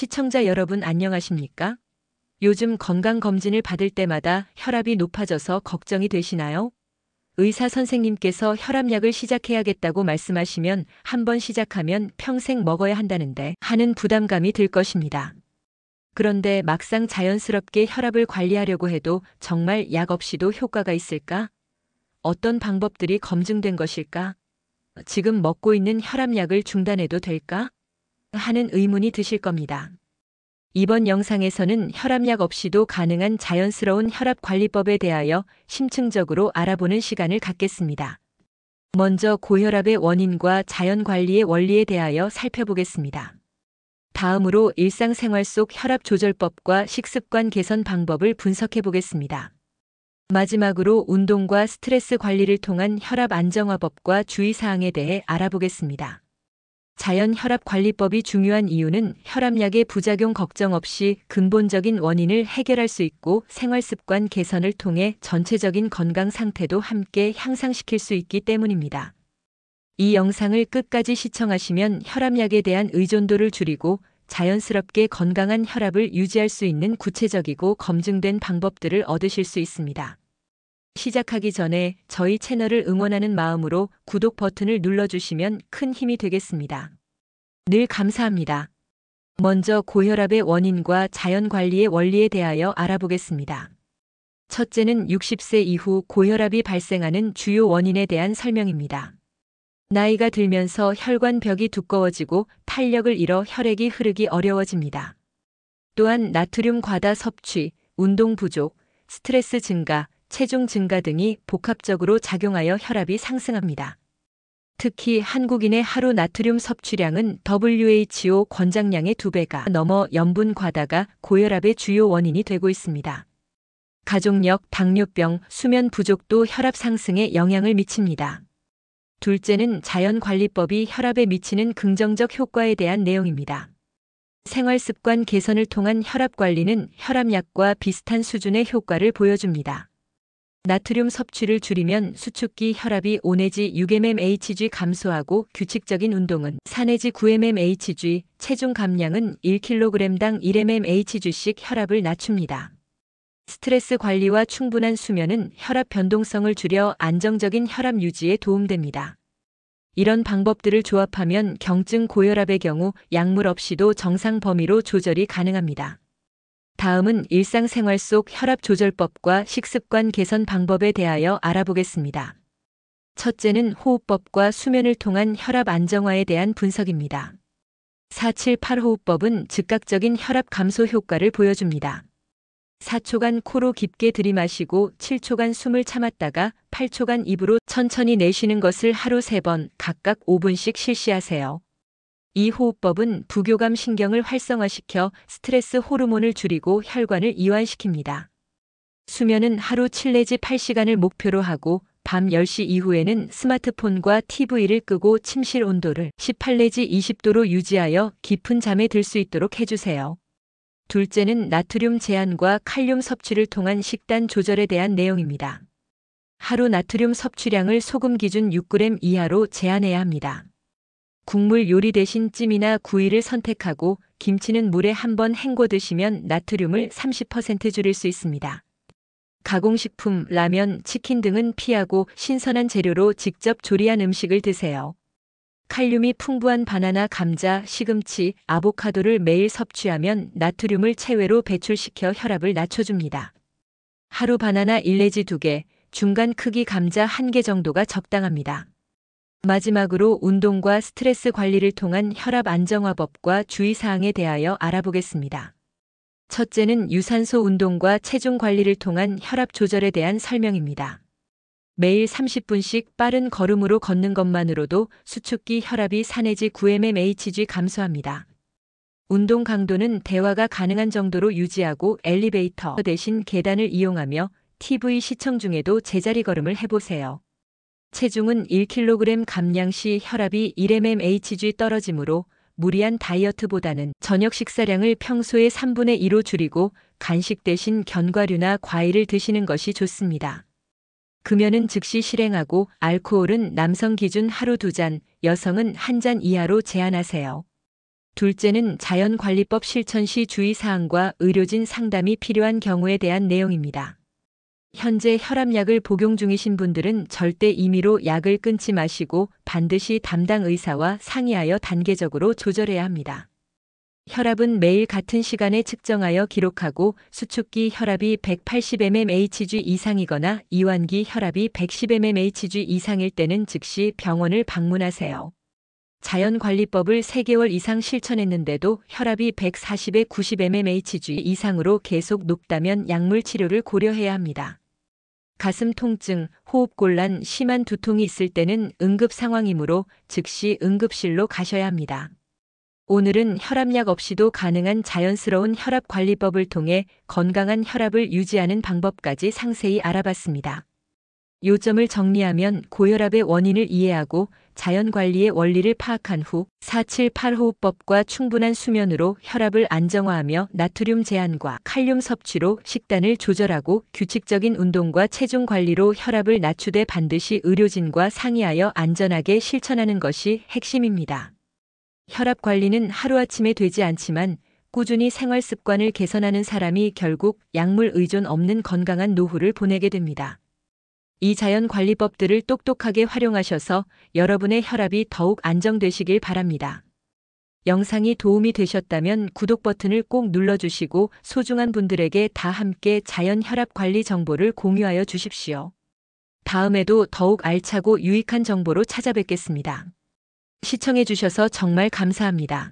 시청자 여러분 안녕하십니까? 요즘 건강검진을 받을 때마다 혈압이 높아져서 걱정이 되시나요? 의사 선생님께서 혈압약을 시작해야겠다고 말씀하시면 한번 시작하면 평생 먹어야 한다는데 하는 부담감이 들 것입니다. 그런데 막상 자연스럽게 혈압을 관리하려고 해도 정말 약 없이도 효과가 있을까? 어떤 방법들이 검증된 것일까? 지금 먹고 있는 혈압약을 중단해도 될까? 하는 의문이 드실 겁니다. 이번 영상에서는 혈압약 없이도 가능한 자연스러운 혈압관리법에 대하여 심층적으로 알아보는 시간을 갖겠습니다. 먼저 고혈압의 원인과 자연관리의 원리에 대하여 살펴보겠습니다. 다음으로 일상생활 속 혈압조절법과 식습관 개선 방법을 분석해 보겠습니다. 마지막으로 운동과 스트레스 관리를 통한 혈압 안정화법과 주의사항에 대해 알아보겠습니다. 자연 혈압 관리법이 중요한 이유는 혈압약의 부작용 걱정 없이 근본적인 원인을 해결할 수 있고 생활습관 개선을 통해 전체적인 건강 상태도 함께 향상시킬 수 있기 때문입니다. 이 영상을 끝까지 시청하시면 혈압약에 대한 의존도를 줄이고 자연스럽게 건강한 혈압을 유지할 수 있는 구체적이고 검증된 방법들을 얻으실 수 있습니다. 시작하기 전에 저희 채널을 응원하는 마음으로 구독 버튼을 눌러주시면 큰 힘이 되겠습니다. 늘 감사합니다. 먼저 고혈압의 원인과 자연관리의 원리에 대하여 알아보겠습니다. 첫째는 60세 이후 고혈압이 발생하는 주요 원인에 대한 설명입니다. 나이가 들면서 혈관벽이 두꺼워지고 탄력을 잃어 혈액이 흐르기 어려워집니다. 또한 나트륨 과다 섭취, 운동 부족, 스트레스 증가, 체중 증가 등이 복합적으로 작용하여 혈압이 상승합니다. 특히 한국인의 하루 나트륨 섭취량은 WHO 권장량의 2배가 넘어 염분 과다가 고혈압의 주요 원인이 되고 있습니다. 가족력, 당뇨병, 수면 부족도 혈압 상승에 영향을 미칩니다. 둘째는 자연관리법이 혈압에 미치는 긍정적 효과에 대한 내용입니다. 생활습관 개선을 통한 혈압 관리는 혈압약과 비슷한 수준의 효과를 보여줍니다. 나트륨 섭취를 줄이면 수축기 혈압이 5 내지 6mmHg 감소하고 규칙적인 운동은 4 내지 9mmHg, 체중 감량은 1kg당 1mmHg씩 혈압을 낮춥니다. 스트레스 관리와 충분한 수면은 혈압 변동성을 줄여 안정적인 혈압 유지에 도움됩니다. 이런 방법들을 조합하면 경증 고혈압의 경우 약물 없이도 정상 범위로 조절이 가능합니다. 다음은 일상생활 속 혈압조절법과 식습관 개선 방법에 대하여 알아보겠습니다. 첫째는 호흡법과 수면을 통한 혈압 안정화에 대한 분석입니다. 478호흡법은 즉각적인 혈압 감소 효과를 보여줍니다. 4초간 코로 깊게 들이마시고 7초간 숨을 참았다가 8초간 입으로 천천히 내쉬는 것을 하루 3번 각각 5분씩 실시하세요. 이 호흡법은 부교감 신경을 활성화시켜 스트레스 호르몬을 줄이고 혈관을 이완시킵니다. 수면은 하루 7 내지 8시간을 목표로 하고 밤 10시 이후에는 스마트폰과 TV를 끄고 침실 온도를 18 내지 20도로 유지하여 깊은 잠에 들 수 있도록 해주세요. 둘째는 나트륨 제한과 칼륨 섭취를 통한 식단 조절에 대한 내용입니다. 하루 나트륨 섭취량을 소금 기준 6g 이하로 제한해야 합니다. 국물 요리 대신 찜이나 구이를 선택하고 김치는 물에 한번 헹궈 드시면 나트륨을 30% 줄일 수 있습니다. 가공식품, 라면, 치킨 등은 피하고 신선한 재료로 직접 조리한 음식을 드세요. 칼륨이 풍부한 바나나, 감자, 시금치, 아보카도를 매일 섭취하면 나트륨을 체외로 배출시켜 혈압을 낮춰줍니다. 하루 바나나 1 내지 2개, 중간 크기 감자 1개 정도가 적당합니다. 마지막으로 운동과 스트레스 관리를 통한 혈압 안정화법과 주의사항에 대하여 알아보겠습니다. 첫째는 유산소 운동과 체중 관리를 통한 혈압 조절에 대한 설명입니다. 매일 30분씩 빠른 걸음으로 걷는 것만으로도 수축기 혈압이 4 내지 9mmHg 감소합니다. 운동 강도는 대화가 가능한 정도로 유지하고 엘리베이터 대신 계단을 이용하며 TV 시청 중에도 제자리 걸음을 해보세요. 체중은 1kg 감량 시 혈압이 1mmHg 떨어지므로 무리한 다이어트보다는 저녁 식사량을 평소의 3분의 2로 줄이고 간식 대신 견과류나 과일을 드시는 것이 좋습니다. 금연은 즉시 실행하고 알코올은 남성 기준 하루 2잔, 여성은 1잔 이하로 제한하세요. 둘째는 자연관리법 실천 시 주의사항과 의료진 상담이 필요한 경우에 대한 내용입니다. 현재 혈압약을 복용 중이신 분들은 절대 임의로 약을 끊지 마시고 반드시 담당 의사와 상의하여 단계적으로 조절해야 합니다. 혈압은 매일 같은 시간에 측정하여 기록하고 수축기 혈압이 180mmHg 이상이거나 이완기 혈압이 110mmHg 이상일 때는 즉시 병원을 방문하세요. 자연관리법을 3개월 이상 실천했는데도 혈압이 140에 90mmHg 이상으로 계속 높다면 약물 치료를 고려해야 합니다. 가슴 통증, 호흡곤란, 심한 두통이 있을 때는 응급 상황이므로 즉시 응급실로 가셔야 합니다. 오늘은 혈압약 없이도 가능한 자연스러운 혈압관리법을 통해 건강한 혈압을 유지하는 방법까지 상세히 알아봤습니다. 요점을 정리하면 고혈압의 원인을 이해하고 자연관리의 원리를 파악한 후 478호흡법과 충분한 수면으로 혈압을 안정화하며 나트륨 제한과 칼륨 섭취로 식단을 조절하고 규칙적인 운동과 체중 관리로 혈압을 낮추되 반드시 의료진과 상의하여 안전하게 실천하는 것이 핵심입니다. 혈압 관리는 하루아침에 되지 않지만 꾸준히 생활 습관을 개선하는 사람이 결국 약물 의존 없는 건강한 노후를 보내게 됩니다. 이 자연관리법들을 똑똑하게 활용하셔서 여러분의 혈압이 더욱 안정되시길 바랍니다. 영상이 도움이 되셨다면 구독 버튼을 꼭 눌러주시고 소중한 분들에게 다 함께 자연 혈압 관리 정보를 공유하여 주십시오. 다음에도 더욱 알차고 유익한 정보로 찾아뵙겠습니다. 시청해주셔서 정말 감사합니다.